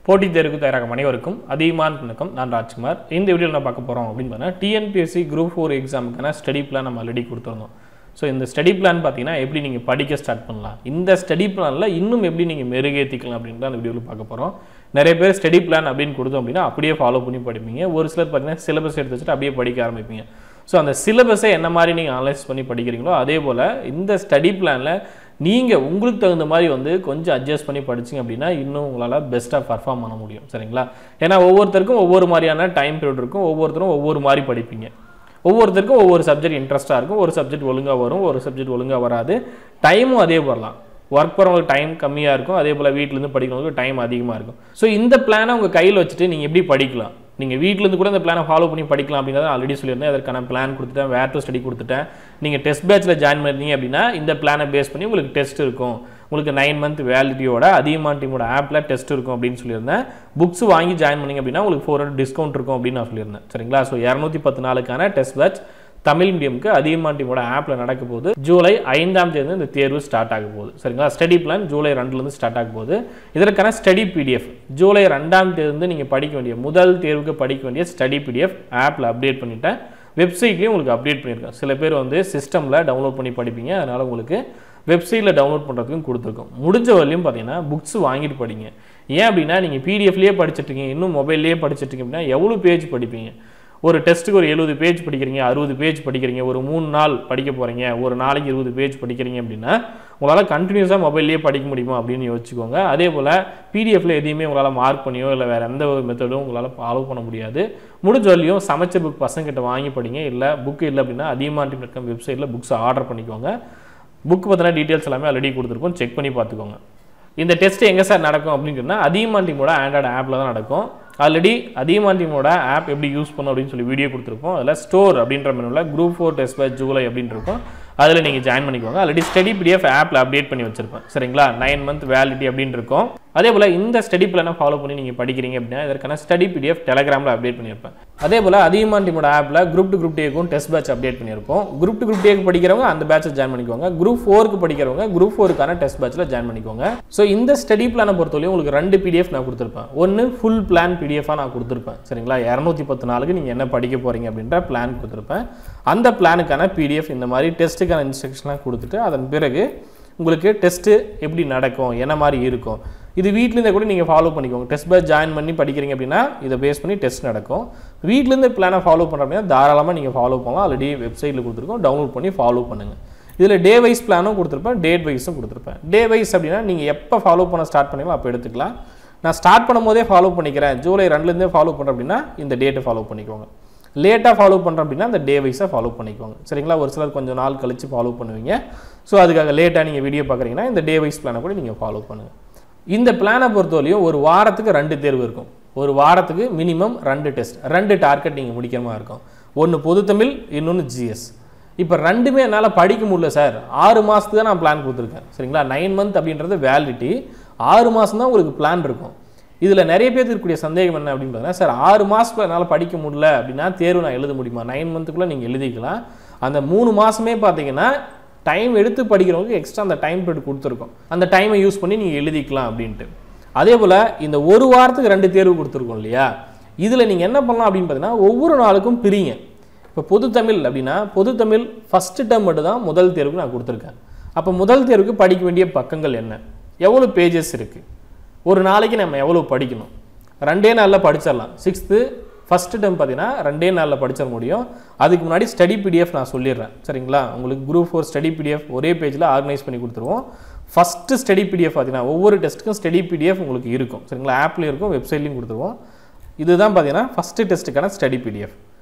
போட்டி தேர்வுக்கு தயாராகும் அனைவருக்கும் அதிகமான வணக்கம். நான் ராஜ்குமார். இந்த வீடியோவில் நான் பார்க்க போகிறோம் அப்படின்னு பார்த்தீங்கன்னா TNPSC குரூப் 4 எக்ஸாமுக்கான ஸ்டடி பிளான் நம்ம ஆல்ரெடி கொடுத்துருந்தோம். ஸோ இந்த ஸ்டடி பிளான் பார்த்தீங்கன்னா எப்படி நீங்கள் படிக்க ஸ்டார்ட் பண்ணலாம், இந்த ஸ்டடி பிளானில் இன்னும் எப்படி நீங்கள் மெருகேற்றிக்கலாம் அப்படின்னு அந்த வீடியோவில் பார்க்க போகிறோம். நிறைய பேர் ஸ்டடி பிளான் அப்படின்னு கொடுத்தோம் அப்படின்னா அப்படியே ஃபாலோ பண்ணி படிப்பீங்க. ஒரு சிலர் பார்த்தீங்கன்னா சிலபஸ் எடுத்து வச்சுட்டு அப்படியே படிக்க ஆரம்பிப்பீங்க. ஸோ அந்த சிலபஸை என்ன மாதிரி நீங்கள் அனலைஸ் பண்ணி படிக்கிறீங்களோ அதே போல் இந்த ஸ்டடி பிளானில் நீங்கள் உங்களுக்கு தகுந்த மாதிரி கொஞ்சம் அட்ஜஸ்ட் பண்ணி படிச்சிங்க அப்படின்னா இன்னும் உங்களால் பெஸ்ட்டாக பர்ஃபார்ம் பண்ண முடியும். சரிங்களா? ஏன்னா ஒவ்வொருத்தருக்கும் ஒவ்வொரு மாதிரியான டைம் பீரியட் இருக்கும், ஒவ்வொருத்தரும் ஒவ்வொரு மாதிரி படிப்பீங்க. ஒவ்வொருத்தருக்கும் ஒவ்வொரு சப்ஜெக்ட் இன்ட்ரெஸ்ட்டாக இருக்கும், ஒரு சப்ஜெக்ட் ஒழுங்காக வரும், ஒரு சப்ஜெக்ட் ஒழுங்காக வராது. டைமும் அதே போடலாம். ஒர்க் போகிறவங்களுக்கு டைம் கம்மியாக இருக்கும், அதே போல் வீட்டிலேருந்து படிக்கிறவங்களுக்கு டைம் அதிகமாக இருக்கும். ஸோ இந்த பிளானை உங்கள் கையில் வச்சுட்டு நீங்கள் எப்படி படிக்கலாம், நீங்கள் வீட்டிலேருந்து கூட இந்த பிளானை ஃபாலோ பண்ணி படிக்கலாம் அப்படின்றத ஆல்ரெடி சொல்லியிருந்தேன். அதற்கான பிளான் கொடுத்துட்டேன், வேர் டு ஸ்டடி கொடுத்துட்டேன். நீங்கள் டெஸ்ட் பேட்சில் ஜாயின் பண்ணிங்க அப்படின்னா இந்த பிளானை பேஸ் பண்ணி உங்களுக்கு டெஸ்ட் இருக்கும். உங்களுக்கு 9 month வேலிடிட்டியோட அதியமான் டீமோட ஆப்பில் டெஸ்ட் இருக்கும் அப்படின்னு சொல்லியிருந்தேன். புக்ஸ் வாங்கி ஜாயின் பண்ணிங்க அப்படின்னா உங்களுக்கு 400 டிஸ்கவுண்ட் இருக்கும் அப்படின்னு நான் சொல்லியிருந்தேன். சரிங்களா? ஸோ 210 நாளுக்கான டெஸ்ட் பேட்ச் தமிழ் மீடியமுக்கு அதியமான் டீமோட ஆப்பில் நடக்க போகுது. ஜூலை 5ஆம் தேதி இந்த தேர்வு ஸ்டார்ட் ஆக போகுது. சரிங்களா? ஸ்டடி பிளான் ஜூலை 2லேருந்து ஸ்டார்ட் ஆக போகுது. இதற்கான ஸ்டடி பிடிஎஃப் ஜூலை 2ஆம் தேதி நீங்கள் படிக்க வேண்டிய முதல் தேர்வுக்கு படிக்க வேண்டிய ஸ்டடி பிடிஎஃப் ஆப்பில் அப்டேட் பண்ணிட்டேன். வெப்சைட்லேயும் உங்களுக்கு அப்டேட் பண்ணியிருக்கேன். சில பேர் சிஸ்டமில் டவுன்லோட் பண்ணி படிப்பீங்க, அதனால் உங்களுக்கு வெப்சைட்டில் டவுன்லோட் பண்ணுறதுக்கும் கொடுத்துருக்கோம். முடிஞ்ச வரலையும் பார்த்தீங்கன்னா புக்ஸ் வாங்கிட்டு படிங்க. ஏன் அப்படின்னா நீங்கள் பிடிஎஃப்லேயே படிச்சுட்ருக்கீங்க, இன்னும் மொபைல்லேயே படிச்சுட்ருக்கீங்க அப்படின்னா எவ்வளோ பேஜ் படிப்பீங்க? ஒரு டெஸ்ட்டுக்கு ஒரு 70 பேஜ் படிக்கிறீங்க, 60 பேஜ் படிக்கிறீங்க, ஒரு 3 நாள் படிக்க போகிறீங்க, ஒரு நாளைக்கு 20 பேஜ் படிக்கிறீங்க அப்படின்னா உங்களால் கண்டினியூஸாக மொபைல்லேயே படிக்க முடியுமா அப்படின்னு யோசிச்சுக்கோங்க. அதே போல் பிடிஎஃப்பில் எதையுமே உங்களால் மார்க் பண்ணியோ இல்லை வேறு எந்த ஒரு மெத்தடும் உங்களால் ஃபாலோ பண்ண முடியாது. முடிஞ்ச வரலையும் சமைச்ச புக் பசங்கிட்ட வாங்கி படிங்க. இல்லை புக்கு இல்லை அப்படின்னா அதியமான் டீம் வெப்சைட்டில் புக்ஸ் ஆர்டர் பண்ணிக்கோங்க. புக் பற்றின டீட்டெயில்ஸ் எல்லாமே ஆல்ரெடி கொடுத்துருக்கோம், செக் பண்ணி பார்த்துக்கோங்க. இந்த டெஸ்ட் எங்கே சார் நடக்கும் அப்படின்னு சொன்னால் அதியமான் டீமோட ஆண்ட்ராய்டு ஆப்பில் தான் நடக்கும். ஆல்ரெடி அதியமான் டீமோட ஆப் எப்படி யூஸ் பண்ணணும் அப்படின்னு சொல்லி வீடியோ கொடுத்துருப்போம். அதில் ஸ்டோர் அப்படின்ற மெனுவில் குரூப் 4 டெஸ்ட் பேட்ச் ஜூலை அப்படின்னு இருக்கும், அதில் நீங்கள் ஜாயின் பண்ணிக்கோங்க. ஆல்ரெடி ஸ்டடி பிடிஎஃப் ஆப்பில் அப்டேட் பண்ணி வச்சிருப்பேன். சரிங்களா? 9 month வேலிடிட்டி அப்படின்னு இருக்கும். அதே போல் இந்த ஸ்டடி பிளானை ஃபாலோ பண்ணி நீங்கள் படிக்கிறீங்க அப்படின்னா இதற்கான ஸ்டடி பிடிஎஃப் டெலகிராமில் அப்டேட் பண்ணியிருப்பேன். அதே போல் அதியமான் டீமோட ஆப்பில் குரூப் 2 குரூப் டேக்கும் டெஸ்ட் பேட்ச் அப்டேட் பண்ணியிருப்போம். குரூப் 2 குரூப் டேக்கு படிக்கிறவங்க அந்த பேட்சில் ஜாயின் பண்ணிக்கோங்க. குரூப் 4க்கு படிக்கிறவங்க குரூப் 4க்கான டெஸ்ட் பேட்சில் ஜாயின் பண்ணிக்கோங்க. ஸோ இந்த ஸ்டடி பிளானை பொறுத்தவரையும் உங்களுக்கு 2 பிடிஎஃப் நான் கொடுத்துருப்பேன். ஒன்று ஃபுல் பிளான் பிடிஎஃபாக நான் கொடுத்துருப்பேன். சரிங்களா? 210 நாளுக்கு நீங்கள் என்ன படிக்க போகிறீங்க அப்படின்ற பிளான் கொடுத்துருப்பேன். அந்த பிளானுக்கான பிடிஎஃப் இந்த மாதிரி டெஸ்ட்டுக்கான இன்ஸ்ட்ரக்ஷன்லாம் கொடுத்துட்டு அதன் பிறகு உங்களுக்கு டெஸ்ட்டு எப்படி நடக்கும், என்ன மாதிரி இருக்கும், இது வீட்டிலேருந்தே கூட நீங்கள் ஃபாலோ பண்ணிக்கோங்க. டெஸ்ட் பேட்ச் ஜாயின் பண்ணி படிக்கிறீங்க அப்படின்னா இதை பேஸ் பண்ணி டெஸ்ட் நடக்கும். வீட்டிலேருந்து பிளானை ஃபாலோ பண்ணுற அப்படின்னா தாராளமாக நீங்கள் ஃபாலோ பண்ணலாம். ஆல்ரெடி வெப்சைட்டில் கொடுத்துருக்கோம், டவுன்லோட் பண்ணி ஃபாலோ பண்ணுங்கள். இதில் டே வைஸ் பிளானும் கொடுத்துருப்பேன், டேட் வைஸும் கொடுத்துருப்பேன். டே வைஸ் அப்படின்னா நீங்கள் எப்போ ஃபாலோ பண்ண ஸ்டார்ட் பண்ணீங்களோ அப்போ எடுத்துக்கலாம். நான் ஸ்டார்ட் பண்ணும் போதே ஃபாலோ பண்ணிக்கிறேன், ஜூலை 2லேருந்தே ஃபாலோ பண்ணுறேன் அப்படின்னா இந்த டேட்டை ஃபாலோ பண்ணிக்கோங்க. லேட்டாக ஃபாலோ பண்ணுறோம் அப்படின்னா அந்த டே வைஸாக ஃபாலோ பண்ணிக்கோங்க. சரிங்களா? ஒரு சிலர் கொஞ்சம் நாள் கழித்து ஃபாலோ பண்ணுவீங்க. ஸோ அதுக்காக லேட்டாக நீங்கள் வீடியோ பார்க்குறீங்கன்னா இந்த டே வைஸ் பிளானை கூட நீங்கள் ஃபாலோ பண்ணுங்கள். இந்த பிளானை பொறுத்தவரையும் ஒரு வாரத்துக்கு 2 தேர்வு இருக்கும். ஒரு வாரத்துக்கு மினிமம் 2 டெஸ்ட், 2 டார்கெட் நீங்கள் முடிக்கிற மாதிரி இருக்கும். ஒன்று பொது தமிழ், இன்னொன்று ஜிஎஸ். இப்போ 2மே என்னால் படிக்க முடியல சார், 6 மாதத்துக்கு தான் நான் பிளான் கொடுத்துருக்கேன். சரிங்களா? 9 month அப்படின்றது வேலிடிட்டி, 6 மாதம் தான் உங்களுக்கு பிளான் இருக்கும். இதில் நிறைய பேர் இருக்கக்கூடிய சந்தேகம் என்ன அப்படின்னு பார்த்தீங்கன்னா, சார் 6 மாதத்தில் என்னால் படிக்க முடியல அப்படின்னா தேர்வு நான் எழுத முடியுமா? 9 monthக்குள்ளே நீங்கள் எழுதிக்கலாம். அந்த 3 மாதமே பார்த்தீங்கன்னா டைம் எடுத்து படிக்கிறவங்களுக்கு எக்ஸ்ட்ரா அந்த டைம் பீரியட் கொடுத்துருக்கோம். அந்த டைமை யூஸ் பண்ணி நீங்கள் எழுதிக்கலாம் அப்படின்ட்டு. அதே போல் இந்த ஒரு வாரத்துக்கு 2 தேர்வு கொடுத்துருக்கோம் இல்லையா? இதில் நீங்கள் என்ன பண்ணலாம் அப்படின்னு பார்த்தீங்கன்னா ஒவ்வொரு நாளுக்கும் பிரிங்க. இப்போ பொது தமிழ் அப்படின்னா பொது தமிழ் ஃபஸ்ட்டு டேர்ம் மட்டும் தான் முதல் தேர்வுக்கு நான் கொடுத்துருக்கேன். அப்போ முதல் தேர்வுக்கு படிக்க வேண்டிய பக்கங்கள் என்ன, எவ்வளோ பேஜஸ் இருக்குது, ஒரு நாளைக்கு நம்ம எவ்வளோ படிக்கணும், 2 நாளில் படிச்சிடலாம். 6th ஃபஸ்ட்டு டைம் பார்த்தீங்கன்னா 2 நாளில் படிச்சிட முடியும். அதுக்கு முன்னாடி ஸ்டடி பிடிஎஃப் நான் சொல்லிடுறேன். சரிங்களா? உங்களுக்கு குரூப் 4 ஸ்டடி பிடிஎஃப் ஒரே பேஜில் ஆர்கனைஸ் பண்ணி கொடுத்துருவோம். ஃபஸ்ட்டு ஸ்டடி பிடிஎஃப் பார்த்தீங்கன்னா ஒவ்வொரு டெஸ்ட்டுக்கும் ஸ்டடி பிடிஎஃப் உங்களுக்கு இருக்கும். சரிங்களா? ஆப்லேயும் இருக்கும், வெப்சைட்லேயும் கொடுத்துருவோம். இதுதான் பார்த்தீங்கன்னா ஃபஸ்ட்டு டெஸ்ட்டுக்கான ஸ்டடி பிடிஎஃப்.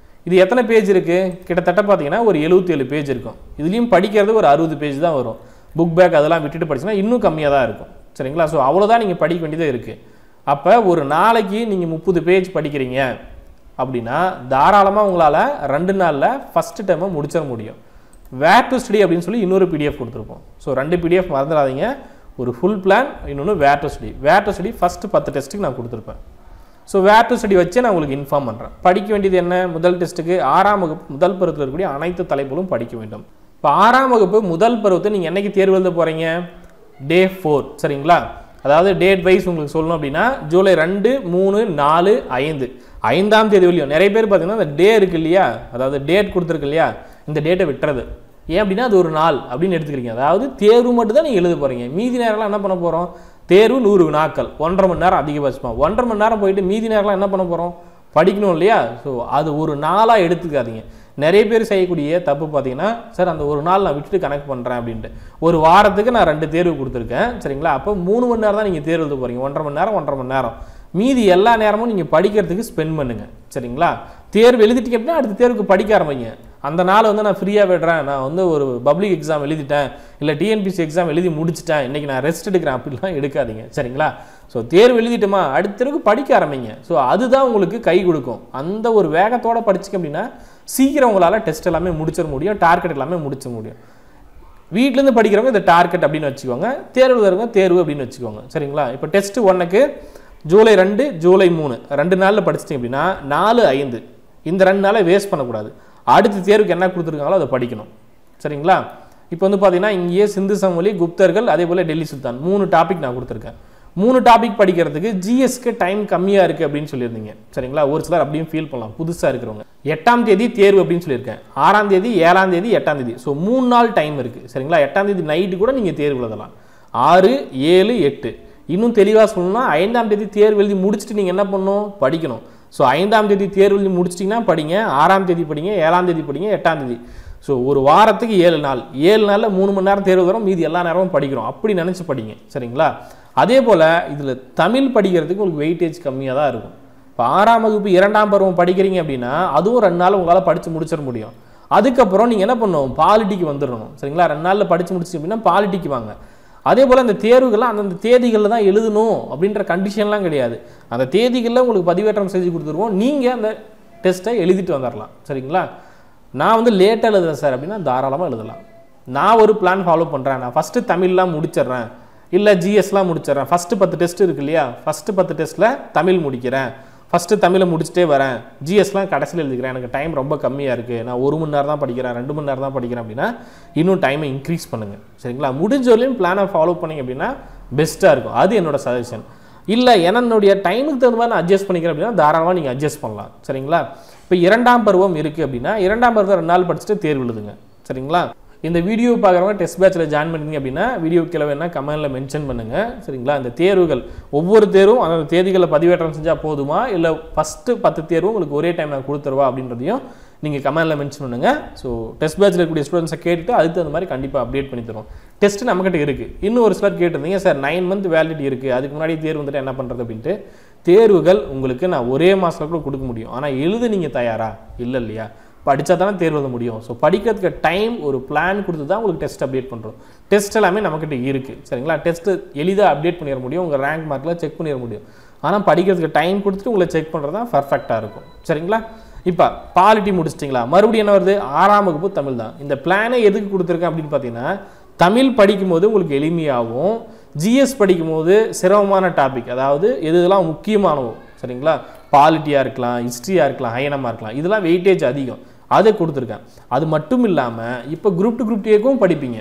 இது எத்தனை பேஜ் இருக்குது? கிட்டத்தட்ட பார்த்தீங்கன்னா ஒரு 77 பேஜ் இருக்கும். இதுலேயும் படிக்கிறது ஒரு 60 பேஜ் தான் வரும். புக் பேக் அதெல்லாம் விட்டுட்டு படிச்சுன்னா இன்னும் கம்மியாக தான் இருக்கும். சரிங்களா? ஸோ அவ்வளோதான் நீங்கள் படிக்க வேண்டியதாக இருக்குது. அப்போ ஒரு நாளைக்கு நீங்கள் 30 பேஜ் படிக்கிறீங்க அப்படின்னா தாராளமாக உங்களால் 2 நாளில் ஃபஸ்ட்டு டைமை முடிச்சிட முடியும். வேர் டு ஸ்டடி அப்படின்னு சொல்லி இன்னொரு பிடிஎஃப் கொடுத்துருப்போம். ஸோ 2 பிடிஎஃப் மறந்துடாதீங்க. ஒரு ஃபுல் பிளான், இன்னொன்று where to study. Where to study first 10 டெஸ்ட்டுக்கு நான் கொடுத்துருப்பேன். ஸோ வேர் டு ஸ்டடி வச்சு நான் உங்களுக்கு இன்ஃபார்ம் பண்ணுறேன். படிக்க வேண்டியது என்ன? முதல் டெஸ்ட்டுக்கு 6ஆம் வகுப்பு முதல் பருவத்தில் இருக்கக்கூடிய அனைத்து தலைப்புகளும் படிக்க வேண்டும். இப்போ 6ஆம் வகுப்பு முதல் பருவத்தை நீங்கள் என்றைக்கு தேர்வு எழுத போகிறீங்க? Day 4. சரிங்களா? அதாவது டேட் வைஸ் உங்களுக்கு சொல்லணும் அப்படின்னா ஜூலை 2, 3, 4, 5 5ஆம் தேதி வரையும் நிறைய பேர் பார்த்தீங்கன்னா அந்த டே இருக்கு இல்லையா, அதாவது டேட் கொடுத்துருக்கு இல்லையா, இந்த டேட்டை விட்டுறது. ஏன் அப்படின்னா அது ஒரு நாள் அப்படின்னு எடுத்துக்கிறீங்க. அதாவது தேர்வு மட்டும் தான் நீங்கள் எழுத போகிறீங்க. மீதி நேரம்லாம் என்ன பண்ண போகிறோம், தேர்வு 100 வினாக்கள் 1.5 மணி நேரம் அதிகபட்சமாக 1.5 மணி நேரம் போயிட்டு மீதி நேரம்லாம் என்ன பண்ண போகிறோம், படிக்கணும் இல்லையா. ஸோ அது ஒரு நாளாக எடுத்துக்காதீங்க. நிறைய பேர் செய்யக்கூடிய தப்பு பார்த்தீங்கன்னா, சார் அந்த ஒரு நாள் நான் விட்டுட்டு கனெக்ட் பண்ணுறேன் அப்படின்ட்டு ஒரு வாரத்துக்கு நான் 2 தேர்வு கொடுத்துருக்கேன் சரிங்களா. அப்போ 3 மணி நேரம் தான் நீங்கள் தேர்வு எழுத போகிறீங்க, 1.5 மணி நேரம் 1.5 மணி நேரம். மீதி எல்லா நேரமும் நீங்கள் படிக்கிறதுக்கு ஸ்பெண்ட் பண்ணுங்க சரிங்களா. தேர்வு எழுதிட்டீங்க அப்படின்னா அடுத்த தேர்வுக்கு படிக்க ஆரம்பிங்க. அந்த நாள் வந்து நான் ஃப்ரீயாக விடுறேன், நான் வந்து ஒரு பப்ளிக் எக்ஸாம் எழுதிட்டேன், இல்லை டிஎன்பிஎஸ்சி எக்ஸாம் எழுதி முடிச்சிட்டேன், இன்றைக்கி நான் ரெஸ்ட் எடுக்கிறேன் அப்படிலாம் எடுக்காதீங்க சரிங்களா. ஸோ தேர்வு எழுதிட்டோமா அடுத்த தேர்வுக்கு படிக்க ஆரம்பிங்க. ஸோ அதுதான் உங்களுக்கு கை கொடுக்கும். அந்த ஒரு வேகத்தோடு படிச்சிங்க அப்படின்னா சீக்கிரம் உங்களால் டெஸ்ட் எல்லாமே முடிச்சிட முடியும், டார்கெட் எல்லாமே முடிச்ச முடியும். வீட்டிலேருந்து படிக்கிறவங்க இந்த டார்கெட் அப்படின்னு வச்சுக்கோங்க, தேர்வு எழுதுறவங்க தேர்வு அப்படின்னு வச்சுக்கோங்க சரிங்களா. இப்போ டெஸ்ட் 1க்கு ஜூலை 2, ஜூலை 3 2 நாளில் படிச்சிட்டிங்க அப்படின்னா 4, 5 இந்த 2 நாளை வேஸ்ட் பண்ணக்கூடாது. அடுத்த தேர்வுக்கு என்ன கொடுத்துருக்காங்களோ அதை படிக்கணும் சரிங்களா. இப்போ வந்து பார்த்தீங்கன்னா இங்கேயே சிந்து சமவெளி, குப்தர்கள், அதே போல் டெல்லி சுல்தான் 3 டாபிக் நான் கொடுத்துருக்கேன். 3 டாபிக் படிக்கிறதுக்கு ஜிஎஸ்க்கு டைம் கம்மியாக இருக்குது அப்படின்னு சொல்லியிருந்தீங்க சரிங்களா. ஒரு சிலர் அப்படியும் ஃபீல் பண்ணலாம் புதுசாக இருக்கிறவங்க. 8ஆம் தேதி தேர்வு அப்படின்னு சொல்லியிருக்கேன், 6ஆம் தேதி 7ஆம் தேதி 8ஆம் தேதி. ஸோ 3 நாள் டைம் இருக்குது சரிங்களா. 8ஆம் தேதி நைட்டு கூட நீங்கள் தேர்வு எழுதலாம். 6, 7, 8 இன்னும் தெளிவாக சொல்லணும்னா 5ஆம் தேதி தேர்வு எழுதி முடிச்சுட்டு நீங்கள் என்ன பண்ணணும், படிக்கணும். ஸோ 5ஆம் தேதி தேர்வு எழுதி முடிச்சிட்டிங்கன்னா படிங்க, 6ஆம் தேதி படிங்க, 7ஆம் தேதி படிங்க, 8ஆம் தேதி. ஸோ ஒரு வாரத்துக்கு 7 நாள், 7 நாளில் 3 மணி நேரம் தேர்வு வரும், மீதி எல்லா நேரமும் படிக்கிறோம் அப்படி நினச்சி படிங்க சரிங்களா. அதே போல் இதில் தமிழ் படிக்கிறதுக்கு உங்களுக்கு வெயிட்டேஜ் கம்மியாக தான் இருக்கும். இப்போ 6ஆம் வகுப்பு 2ஆம் பருவம் படிக்கிறீங்க அப்படின்னா அதுவும் 2 நாள் உங்களால் படித்து முடிச்சிட முடியும். அதுக்கப்புறம் நீங்கள் என்ன பண்ணணும், பாலிட்டிக்கு வந்துடணும் சரிங்களா. 2 நாளில் படித்து முடிச்சு அப்படின்னா பாலிட்டிக்கு வாங்க. அதே போல் அந்த தேர்வுகள்லாம் அந்தந்த தேதிகளில் தான் எழுதணும் அப்படின்ற கண்டிஷன்லாம் கிடையாது. அந்த தேதிகளில் உங்களுக்கு பதிவேற்றம் செஞ்சு கொடுத்துருவோம், நீங்கள் அந்த டெஸ்ட்டை எழுதிட்டு வந்துடலாம் சரிங்களா. நான் வந்து லேட்டாக எழுதுறேன் சார் அப்படின்னா தாராளமாக எழுதலாம். நான் ஒரு பிளான் ஃபாலோ பண்ணுறேன், நான் ஃபஸ்ட்டு தமிழ்லாம் முடிச்சிட்றேன், இல்லை ஜிஎஸ்லாம் முடிச்சிட்றேன். ஃபஸ்ட்டு 10 டெஸ்ட் இருக்கு இல்லையா, ஃபஸ்ட்டு 10 டெஸ்ட்டில் தமிழ் முடிக்கிறேன், ஃபஸ்ட்டு தமிழை முடிச்சுட்டே வரேன், ஜிஎஸ்லாம் கடைசியில் எழுதிக்கிறேன், எனக்கு டைம் ரொம்ப கம்மியாக இருக்குது, நான் 1 மணி நேரம் தான் படிக்கிறேன், 2 மணி நேரம் தான் படிக்கிறேன் அப்படின்னா இன்னும் டைமை இன்க்ரீஸ் பண்ணுங்கள் சரிங்களா. முடிஞ்ச வரையும் பிளானை ஃபாலோ பண்ணிங்க அப்படின்னா பெஸ்ட்டாக இருக்கும். அது என்னோட சஜஷன். இல்லை என்னுடைய டைமுக்கு தகுந்த மாதிரி நான் அட்ஜஸ்ட் பண்ணிக்கிறேன் அப்படின்னா தாராளமாக நீங்கள் அட்ஜஸ்ட் பண்ணலாம் சரிங்களா. இப்போ 2ஆம் பருவம் இருக்குது அப்படின்னா 2ஆம் பருவத்தை 2 நாள் படிச்சுட்டு தேர்வு எழுதுங்க சரிங்களா. இந்த வீடியோ பார்க்குறவங்க டெஸ்ட் பேட்சில் ஜாயின் பண்ணிங்க அப்படின்னா வீடியோ கீழே வேணால் கமெண்டில் மென்ஷன் பண்ணுங்கள் சரிங்களா. இந்த தேர்வுகள் ஒவ்வொரு தேர்வும் அந்த தேதிகளில் பதிவேற்றம் செஞ்சால் போதுமா, இல்லை ஃபஸ்ட்டு 10 தேர்வும் உங்களுக்கு ஒரே டைம் நான் கொடுத்துருவா அப்படின்றதையும் நீங்கள் கமெண்டில் மென்ஷன் பண்ணுங்கள். ஸோ டெஸ்ட் பேட்சில் இருக்கக்கூடிய ஸ்டூடெண்ட்ஸை கேட்டுட்டு அதுக்கு தகுந்த மாதிரி கண்டிப்பாக அப்டேட் பண்ணி தருவோம். டெஸ்ட்டு நம்மகிட்ட இருக்குது. இன்னும் ஒரு சிலர் கேட்டிருந்தீங்க, சார் 9 மந்த் வேலிடிட்டி இருக்குது, அதுக்கு முன்னாடி தேர்வு வந்துட்டு என்ன பண்ணுறது அப்படின்ட்டு. தேர்வுகள் உங்களுக்கு நான் ஒரே மாதத்தில் கூட கொடுக்க முடியும், ஆனால் எழுத நீங்கள் தயாரா இல்லை இல்லையா, படித்தா தானே தேர்வு எழுத முடியும். ஸோ படிக்கிறதுக்கு டைம் ஒரு பிளான் கொடுத்து தான் உங்களுக்கு டெஸ்ட் அப்டேட் பண்ணுறோம். டெஸ்ட் எல்லாமே நம்மக்கிட்ட இருக்குது சரிங்களா. டெஸ்ட்டு எளிதாக அப்டேட் பண்ணிட முடியும், உங்கள் ரேங்க் மார்க்கில் செக் பண்ணிட முடியும். ஆனால் படிக்கிறதுக்கு டைம் கொடுத்துட்டு உங்களை செக் பண்ணுறது தான் பர்ஃபெக்டாக இருக்கும் சரிங்களா. இப்போ பாலிட்டி முடிச்சிட்டிங்களா, மறுபடியும் என்ன வருது, 6ஆம் வகுப்பு தமிழ் தான். இந்த பிளானை எதுக்கு கொடுத்துருக்கேன் அப்படின்னு பார்த்தீங்கன்னா, தமிழ் படிக்கும்போது உங்களுக்கு எளிமையாகவும், ஜிஎஸ் படிக்கும்போது சிரமமான டாபிக், அதாவது எதுலாம் முக்கியமானவோ சரிங்களா, பாலிட்டியாக இருக்கலாம், ஹிஸ்ட்ரியாக இருக்கலாம், ஐஎன்எம்மாக இருக்கலாம், இதெல்லாம் வெயிட்டேஜ் அதிகம், அதை கொடுத்துருக்கேன். அது மட்டும் இல்லாமல் இப்போ குரூப் 2 குரூப் 2க்கும் படிப்பீங்க,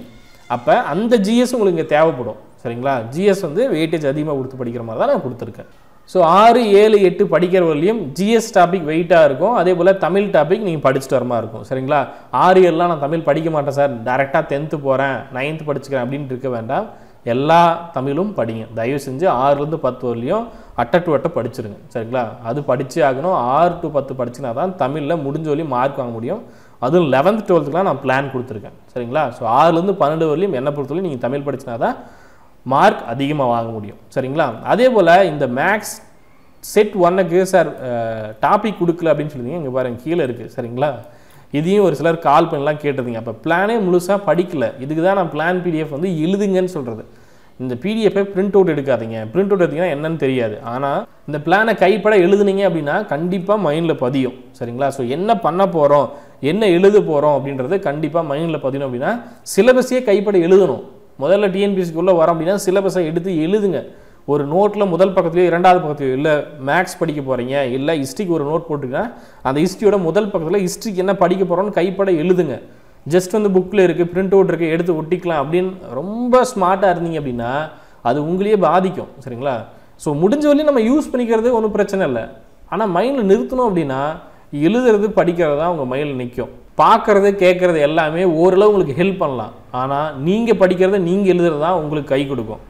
அப்போ அந்த ஜிஎஸ் உங்களுக்கு இங்கே தேவைப்படும் சரிங்களா. ஜிஎஸ் வந்து வெயிட்டேஜ் அதிகமாக கொடுத்து படிக்கிற மாதிரி தான் நான் கொடுத்துருக்கேன். ஸோ 6, 7, 8 படிக்கிற வரலையும் ஜிஎஸ் டாபிக் வெயிட்டாக இருக்கும், அதே போல் தமிழ் டாபிக் நீங்கள் படிச்சுட்டு வர மாதிரி இருக்கும் சரிங்களா. 6, 7லாம் நான் தமிழ் படிக்க மாட்டேன் சார், டேரெக்டாக 10th போகிறேன், 9th படிச்சுக்கிறேன் அப்படின்ட்டு இருக்க வேண்டாம். எல்லா தமிழும் படிங்க தயவு செஞ்சு. 6லேருந்து 10 வரலையும் அட்டை படிச்சிருங்க சரிங்களா. அது படித்தே ஆகணும். 6 to 10 படிச்சுனா தான் தமிழில் முடிஞ்ச வரலையும் மார்க் வாங்க முடியும். அதுவும் 11th 12thக்குலாம் நான் பிளான் கொடுத்துருக்கேன் சரிங்களா. ஸோ 6லேருந்து 12 வரலையும் என்னை பொறுத்தவரையும் நீங்கள் தமிழ் படிச்சினா தான் மார்க் அதிகமாக வாங்க முடியும் சரிங்களா. அதே போல் இந்த மேக்ஸ் செட் 1க்கு சார் டாபிக் கொடுக்கல அப்படின்னு சொல்லியிருந்தீங்க, இங்கே பாருங்கள் கீழே இருக்குது சரிங்களா. இதையும் ஒரு சிலர் கால் பண்ணலாம் கேட்டிருந்தீங்க. அப்போ பிளானே முழுசாக படிக்கல, இதுக்கு தான் நான் பிளான் பிடிஎஃப் வந்து எழுதுங்கன்னு சொல்கிறது. இந்த பிடிஎஃப்பை பிரிண்ட் அவுட் எடுக்காதீங்க, பிரிண்ட் அவுட் எடுத்தீங்கன்னா என்னன்னு தெரியாது. ஆனால் இந்த பிளானை கைப்பட எழுதுனீங்க அப்படின்னா கண்டிப்பாக மைண்டில் பதியும் சரிங்களா. ஸோ என்ன பண்ண போகிறோம், என்ன எழுத போகிறோம் அப்படின்றது கண்டிப்பாக மைண்டில் பதியணும். அப்படின்னா சிலபஸையே கைப்பட எழுதணும். முதல்ல டிஎன்பிஎஸ்சிக்குள்ளே வரோம் அப்படின்னா சிலபஸை எடுத்து எழுதுங்க. ஒரு நோட்டில் முதல் பக்கத்துலையோ 2வது பக்கத்துலையோ, இல்லை மேக்ஸ் படிக்க போகிறீங்க, இல்லை ஹிஸ்ட்ரிக்கு ஒரு நோட் போட்டுங்கன்னா அந்த ஹிஸ்ட்ரியோட முதல் பக்கத்தில் ஹிஸ்ட்ரிக்கு என்ன படிக்க போகிறோன்னு கைப்பட எழுதுங்க. ஜஸ்ட் வந்து புக்கில் இருக்குது, பிரிண்ட் அவுட் இருக்குது, எடுத்து ஒட்டிக்கலாம் அப்படின்னு ரொம்ப ஸ்மார்ட்டாக இருந்தீங்க அப்படின்னா அது உங்களையே பாதிக்கும் சரிங்களா. ஸோ முடிஞ்ச வரையும் நம்ம யூஸ் பண்ணிக்கிறது ஒன்றும் பிரச்சனை இல்லை. ஆனால் மைண்டில் நிறுத்தணும் அப்படின்னா எழுதுறது படிக்கிறது தான் உங்கள் மைண்டில் நிற்கும். பார்க்குறது கேட்குறது எல்லாமே ஓரளவு உங்களுக்கு ஹெல்ப் பண்ணலாம். ஆனால் நீங்கள் படிக்கிறத நீங்கள் எழுதுறது தான் உங்களுக்கு கை கொடுக்கும்.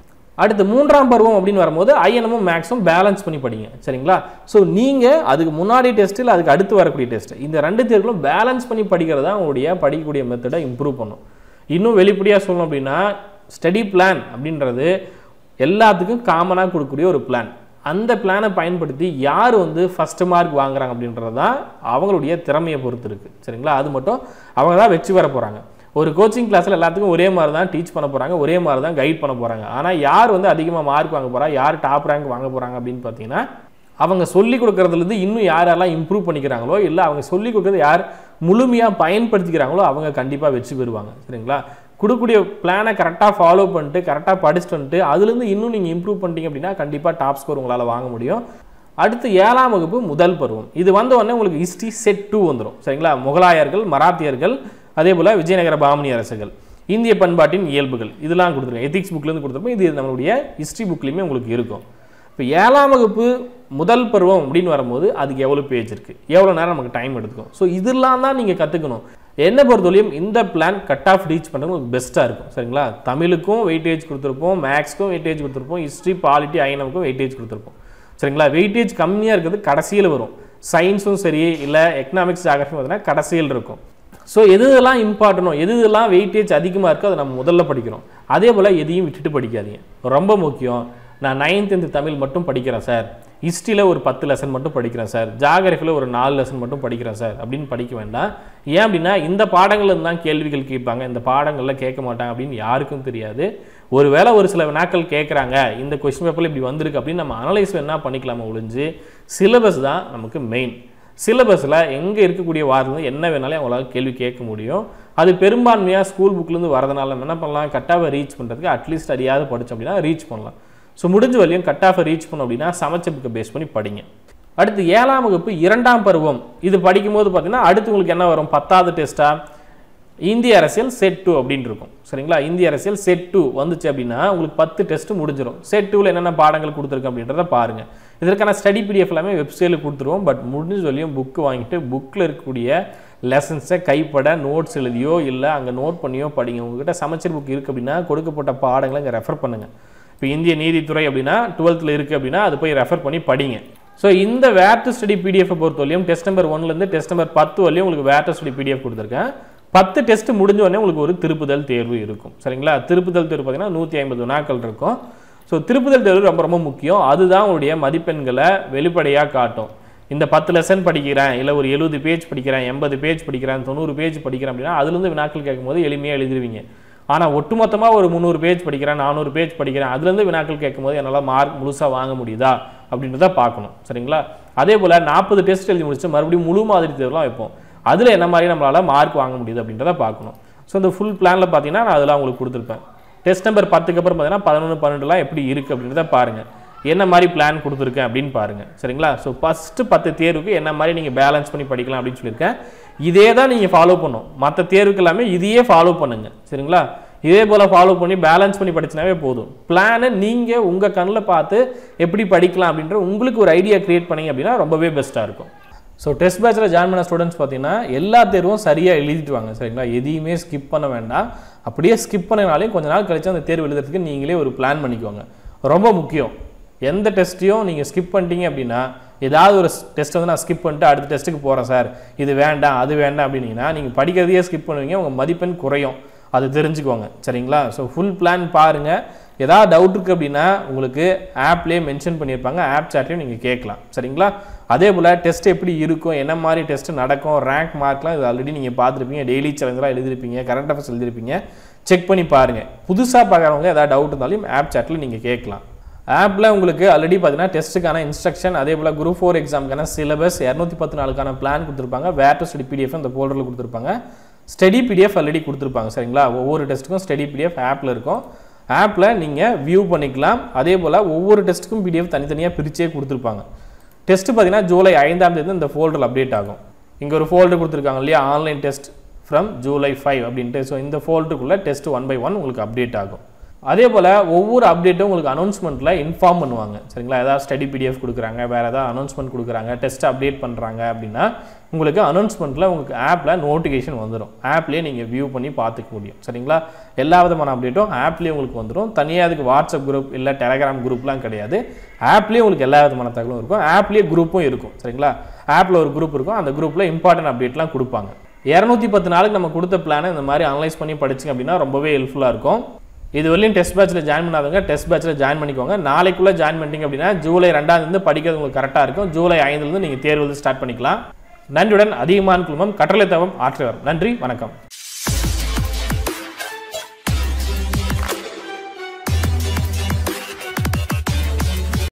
அடுத்து 3ஆம் பருவம் அப்படின்னு வரும்போது ஐஎன்எம்மும் மேக்ஸும் பேலன்ஸ் பண்ணி படிங்க சரிங்களா. ஸோ நீங்கள் அதுக்கு முன்னாடி டெஸ்ட் இல்லை அதுக்கு அடுத்து வரக்கூடிய டெஸ்ட் இந்த 2 தேர்வுகளும் பேலன்ஸ் பண்ணி படிக்கிறது தான் உங்களுடைய படிக்கக்கூடிய மெத்தடை இம்ப்ரூவ் பண்ணும். இன்னும் வெளிப்படையாக சொல்லணும் அப்படின்னா ஸ்டடி பிளான் அப்படின்றது எல்லாத்துக்கும் காமனாக கொடுக்கக்கூடிய ஒரு பிளான். அந்த பிளானை பயன்படுத்தி யார் ஃபஸ்ட்டு மார்க் வாங்குறாங்க அப்படின்றது தான் அவங்களுடைய திறமையை பொறுத்து இருக்குது சரிங்களா. அது மட்டும் அவங்க தான் வச்சு வர போகிறாங்க. ஒரு கோச்சிங் கிளாஸில் எல்லாத்துக்கும் ஒரே மாதிரி தான் டீச் பண்ண போகிறாங்க, ஒரே மாதிரி தான் கைட் பண்ண போகிறாங்க. ஆனால் யார் அதிகமாக மார்க் வாங்க போகிறா, யார் டாப் ரேங்க் வாங்க போகிறாங்க அப்படின்னு பார்த்தீங்கன்னா அவங்க சொல்லிக் கொடுக்குறதுலேருந்து இன்னும் யாரெல்லாம் இம்ப்ரூவ் பண்ணிக்கிறாங்களோ இல்லை அவங்க சொல்லிக் கொடுக்குறது யார் முழுமையாக பயன்படுத்திக்கிறாங்களோ அவங்க கண்டிப்பாக வச்சு பெறுவாங்க சரிங்களா. கொடுக்கக்கூடிய பிளானை கரெக்டாக ஃபாலோ பண்ணிட்டு கரெக்டாக படிச்சுட்டு வந்துட்டு அதுலேருந்து இன்னும் நீங்கள் இம்ப்ரூவ் பண்ணிட்டீங்க அப்படின்னா கண்டிப்பாக டாப் ஸ்கோர் உங்களால் வாங்க முடியும். அடுத்து 7ஆம் வகுப்பு முதல் பருவம் இது உடனே உங்களுக்கு ஹிஸ்ட்ரி செட் 2 வந்துடும் சரிங்களா. முகலாயர்கள், மராத்தியர்கள், அதே போல் விஜயநகர பாமனி அரசுகள், இந்திய பண்பாட்டின் இயல்புகள் இதெல்லாம் கொடுத்துருக்கோம். எத்திக்ஸ் புக்லேருந்து கொடுத்துருப்போம். இது நம்மளுடைய ஹிஸ்ட்ரி புக்லேயுமே உங்களுக்கு இருக்கும். இப்போ 7ஆம் வகுப்பு முதல் பருவம் அப்படின்னு வரும்போது அதுக்கு எவ்வளோ பேஜ் இருக்குது, எவ்வளோ நேரம் நமக்கு டைம் எடுத்துக்கும். ஸோ இதெல்லாம் தான் நீங்கள் கற்றுக்கணும். என்ன பொறுத்தவரையும் இந்த பிளான் கட் ஆஃப் ரீச் பண்ணுறது உங்களுக்கு பெஸ்ட்டாக இருக்கும் சரிங்களா. தமிழுக்கும் வெயிட்டேஜ் கொடுத்துருப்போம், மேக்ஸ்க்கும் வெயிட்டேஜ் கொடுத்துருப்போம், ஹிஸ்ட்ரி, பாலிட்டி, ஐஎன்எம்க்கும் வெயிட்டேஜ் கொடுத்துருப்போம் சரிங்களா. வெயிட்டேஜ் கம்மியாக இருக்கிறது கடைசியில் வரும். சயின்ஸும் சரி இல்லை எக்கனாமிக்ஸ், ஜியாகிரஃபி பார்த்தீங்கன்னா கடைசியில் இருக்கும். ஸோ எதுலாம் இம்பார்ட்டனோ எதுலாம் வெயிட்டேஜ் அதிகமாக இருக்கோ அதை நம்ம முதல்ல படிக்கிறோம். அதே போல் எதையும் விட்டுட்டு படிக்காதீங்க. ரொம்ப முக்கியம். நான் 9th 10th தமிழ் மட்டும் படிக்கிறேன் சார், ஹிஸ்ட்ரியில் ஒரு 10 லெசன் மட்டும் படிக்கிறேன் சார், ஜியாகிரஃபியில் ஒரு 4 லெசன் மட்டும் படிக்கிறேன் சார் அப்படின்னு படிக்க வேண்டாம். ஏன் அப்படின்னா இந்த பாடங்களில் தான் கேள்விகள் கேட்பாங்க, இந்த பாடங்களில் கேட்க மாட்டாங்க அப்படின்னு யாருக்கும் தெரியாது. ஒருவேளை ஒரு சில வினாக்கள் கேட்குறாங்க, இந்த கொஸ்டின் பேப்பரில் இப்படி வந்திருக்கு அப்படின்னு நம்ம அனலைஸ் என்ன பண்ணிக்கலாமா ஒழிஞ்சு சிலபஸ் தான் நமக்கு மெயின். சிலபஸில் எங்கே இருக்கக்கூடிய வாரத்தில் என்ன வேணாலும் அவங்களால கேள்வி கேட்க முடியும். அது பெரும்பான்மையாக ஸ்கூல் புக்லேருந்து வரதுனால நம்ம என்ன பண்ணலாம், கட்டாவை ரீச் பண்ணுறதுக்கு அட்லீஸ்ட் அடியாவது படித்தோம் அப்படின்னா ரீச் பண்ணலாம். ஸோ முடிஞ்ச வரையும் கட் ஆஃபை ரீச் பண்ணோம் அப்படின்னா சமைச்ச புக்கை பேஸ் பண்ணி படிங்க. அடுத்து 7ஆம் வகுப்பு 2ஆம் பருவம் இது படிக்கும்போது பார்த்தீங்கன்னா அடுத்து உங்களுக்கு என்ன வரும், 10வது டெஸ்ட்டாக இந்திய அரசியல் செட் 2 அப்படின்னு இருக்கும் சரிங்களா. இந்திய அரசியல் செட் 2 வந்துச்சு அப்படின்னா உங்களுக்கு 10 டெஸ்ட்டு முடிஞ்சிடும். செட் 2ல் என்னென்ன பாடங்கள் கொடுத்துருக்கு அப்படின்றத பாருங்கள். இதற்கான ஸ்டடி பிடிஎஃப் எல்லாமே வெப்சைட்டில் கொடுத்துருவோம். பட் முடிஞ்ச வரையும் புக்கு வாங்கிட்டு புக்கில் இருக்கக்கூடிய லெசன்ஸை கைப்பட நோட்ஸ் எழுதியோ இல்லை அங்கே நோட் பண்ணியோ படிங்க. உங்கள்கிட்ட சமச்சீர் புக் இருக்குது அப்படின்னா கொடுக்கப்பட்ட பாடங்களை இங்கே ரெஃபர் பண்ணுங்கள். இப்போ இந்திய நீதித்துறை அப்படின்னா 12th இருக்குது அப்படின்னா அது போய் ரெஃபர் பண்ணி படிங்க. ஸோ இந்த வேர் டு ஸ்டடி பிடிஎஃப் பொறுத்தவரையும் டெஸ்ட் நம்பர் 1லேருந்து டெஸ்ட் நம்பர் 10 வரையும் உங்களுக்கு வேர் டு ஸ்டடி பிடிஎஃப் கொடுத்துருக்கேன். 10 டெஸ்ட் முடிஞ்ச உடனே உங்களுக்கு ஒரு திருப்புதல் தேர்வு இருக்கும் சரிங்களா. திருப்புதல் தேர்வு பார்த்தீங்கன்னா 150 வினாக்கள் இருக்கும். ஸோ திருப்புதல் தேர்வு ரொம்ப ரொம்ப முக்கியம். அதுதான் உங்களுடைய மதிப்பெண்களை வெளிப்படையாக காட்டும். இந்த 10 லெசன் படிக்கிறேன், இல்லை ஒரு 70 பேஜ் படிக்கிறேன், 80 பேஜ் படிக்கிறேன், 90 பேஜ் படிக்கிறேன் அப்படின்னா அதுலேருந்து வினாக்கள் கேட்கும்போது எளிமையாக எழுதிருவீங்க. ஆனால் ஒட்டுமொத்தமாக ஒரு 300 பேஜ் படிக்கிறேன், 400 பேஜ் படிக்கிறேன், அதுலேருந்து வினாக்கள் கேட்கும்போது என்னால் மார்க் முழுசாக வாங்க முடியுதா அப்படின்றத பார்க்கணும் சரிங்களா. அதே போல் 40 டெஸ்ட் எழுதி முடிச்சு மறுபடியும் முழு மாதிரி தேர்வுலாம் வைப்போம். அதில் என்ன மாதிரி நம்மளால் மார்க் வாங்க முடியுது அப்படின்றத பார்க்கணும். ஸோ இந்த ஃபுல் பிளானில் பார்த்தீங்கன்னா நான் அதெல்லாம் உங்களுக்கு கொடுத்துருப்பேன். டெஸ்ட் நம்பர் 10க்கு அப்புறம் பார்த்தீங்கன்னா 11, 12லாம் எப்படி இருக்குது அப்படின்றத பாருங்கள். என்ன மாதிரி பிளான் கொடுத்துருக்கேன் அப்படின்னு பாருங்கள் சரிங்களா. ஸோ ஃபஸ்ட்டு 10 தேர்வுக்கு என்ன மாதிரி நீங்கள் பேலன்ஸ் பண்ணி படிக்கலாம் அப்படின்னு சொல்லியிருக்கேன். இதே தான் நீங்கள் ஃபாலோ பண்ணணும். மற்ற தேர்வுக்கு எல்லாமே இதையே ஃபாலோ பண்ணுங்கள் சரிங்களா. இதே போல் ஃபாலோ பண்ணி பேலன்ஸ் பண்ணி படிச்சினாவே போதும். பிளானை நீங்கள் உங்கள் கண்ணில் பார்த்து எப்படி படிக்கலாம் அப்படின்ற உங்களுக்கு ஒரு ஐடியா க்ரியேட் பண்ணிங்க அப்படின்னா ரொம்பவே பெஸ்ட்டாக இருக்கும். ஸோ டெஸ்ட் பேட்சில் ஜாயின் பண்ண ஸ்டூடெண்ட்ஸ் பார்த்தீங்கன்னா எல்லா தேர்வும் சரியாக எழுதிட்டு வாங்க சரிங்களா. எதையுமே ஸ்கிப் பண்ண வேண்டாம். அப்படியே ஸ்கிப் பண்ணினாலே கொஞ்ச நாள் கழிச்சு அந்த தேர்வு எழுதுறதுக்கு நீங்களே ஒரு பிளான் பண்ணிக்கோங்க. ரொம்ப முக்கியம். எந்த டெஸ்ட்டையும் நீங்கள் ஸ்கிப் பண்ணிட்டீங்க அப்படின்னா ஏதாவது ஒரு டெஸ்ட் நான் ஸ்கிப் பண்ணிட்டு அடுத்த டெஸ்ட்டுக்கு போகிறேன் சார், இது வேண்டாம் அது வேண்டாம் அப்படின்னீங்கன்னா நீங்கள் படிக்கிறதையே ஸ்கிப் பண்ணுவீங்க, உங்கள் மதிப்பெண் குறையும். அது தெரிஞ்சுக்கோங்க சரிங்களா. ஸோ ஃபுல் பிளான் பாருங்கள். ஏதாவது டவுட் இருக்குது அப்படின்னா உங்களுக்கு ஆப்லேயே மென்ஷன் பண்ணியிருப்பாங்க, ஆப் சாட்டையும் நீங்கள் கேட்கலாம் சரிங்களா. அதே போல் டெஸ்ட் எப்படி இருக்கும், என்ன மாதிரி டெஸ்ட் நடக்கும், ரேங்க் மார்க்லாம் இது ஆல்ரெடி நீங்கள் பார்த்துருப்பீங்க. டெய்லி சேலஞ்செலாம் எழுதிருப்பீங்க, கரண்ட் அஃபேர்ஸ் எழுதிருப்பீங்க. செக் பண்ணி பாருங்கள். புதுசாக பார்க்குறவங்க ஏதாவது டவுட் இருந்தாலும் ஆப் சாட்டில் நீங்கள் கேட்கலாம். ஆப்பில் உங்களுக்கு ஆல்ரெடி பார்த்தீங்கன்னா டெஸ்ட்டுக்கான இன்ஸ்ட்ரக்ஷன், அதே போல் குரூப் 4 எக்ஸாமுக்கான சிலபஸ், 214 பிளான் கொடுத்துருப்பாங்க. வேர் டு ஸ்டடி பிடிஎஃப் இந்த ஃபோல்டரில் கொடுத்துருப்பாங்க. ஸ்டடி பிடிஎஃப் ஆல்ரெடி கொடுத்துருப்பாங்க சரிங்களா. ஒவ்வொரு டெஸ்ட்டுக்கும் ஸ்டடி பிடிஎஃப் ஆப்பில் இருக்கும். ஆப்பில் நீங்கள் வியூ பண்ணிக்கலாம். அதே போல் ஒவ்வொரு டெஸ்ட்டுக்கும் பிடிஎஃப் தனித்தனியாக பிரிச்சே கொடுத்துருப்பாங்க. டெஸ்ட்டு பார்த்தீங்கன்னா ஜூலை 5ஆம் தேதி இந்த ஃபோல்டரில் அப்டேட் ஆகும். இங்கே ஒரு ஃபோல்டர் கொடுத்துருக்காங்க இல்லையா, ஆன்லைன் டெஸ்ட் ஃப்ரம் ஜூலை 5 அப்படின்ட்டு. ஸோ இந்த ஃபோல்டருக்குள்ளே டெஸ்ட் 1 by 1 உங்களுக்கு அப்டேட் ஆகும். அதே போல் ஒவ்வொரு அப்டேட்டும் உங்களுக்கு அனௌன்ஸ்மெண்ட்டில் இன்ஃபார்ம் பண்ணுவாங்க சரிங்களா. ஏதாவது ஸ்டடி பிடிஎஃப் கொடுக்குறாங்க, வேறு ஏதாவது அனௌன்ஸ்மெண்ட் கொடுக்குறாங்க, டெஸ்ட் அப்டேட் பண்ணுறாங்க அப்படின்னா உங்களுக்கு அனௌன்ஸ்மெண்ட்டில் உங்களுக்கு ஆப்பில் நோட்டிஃபிகேஷன் வந்துடும். ஆப்லேயே நீங்கள் வியூ பண்ணி பார்த்துக்க முடியும் சரிங்களா. எல்லா விதமான அப்டேட்டும் ஆப்லேயே உங்களுக்கு வந்துடும். தனியாக அதுக்கு வாட்ஸ்அப் குரூப் இல்லை டெலகிராம் குரூப்லாம் கிடையாது. ஆப்லேயே உங்களுக்கு எல்லா விதமான தகவலும் இருக்கும். ஆப்லேயே குரூப்பும் இருக்கும் சரிங்களா. ஆப்பில் ஒரு குரூப் இருக்கும், அந்த குரூப்பில் இம்பார்ட்டன்ட் அப்டேட்லாம் கொடுப்பாங்க. 210 நாளுக்கு நம்ம கொடுத்த பிளானை இந்த மாதிரி அனலைஸ் பண்ணி படிச்சிங்க அப்படின்னா ரொம்பவே ஹெல்ப்ஃபுல்லாக இருக்கும். இது வரலையும் டெஸ்ட் பேட்சில் ஜாயின் பண்ணாதவங்க டெஸ்ட் பேட்சில் ஜாயின் பண்ணிக்கோங்க. நாளைக்குள்ளே ஜாயின் பண்ணிட்டீங்க அப்படின்னா ஜூலை 2 படிக்கிறது உங்களுக்கு கரெக்டாக இருக்கும். ஜூலை 5 நீங்கள் தேர்வு ஸ்டார்ட் பண்ணிக்கலாம். நன்றியுடன் அதிகமான குழுமம் கற்றலை தவம் ஆற்றுவர். நன்றி, வணக்கம்.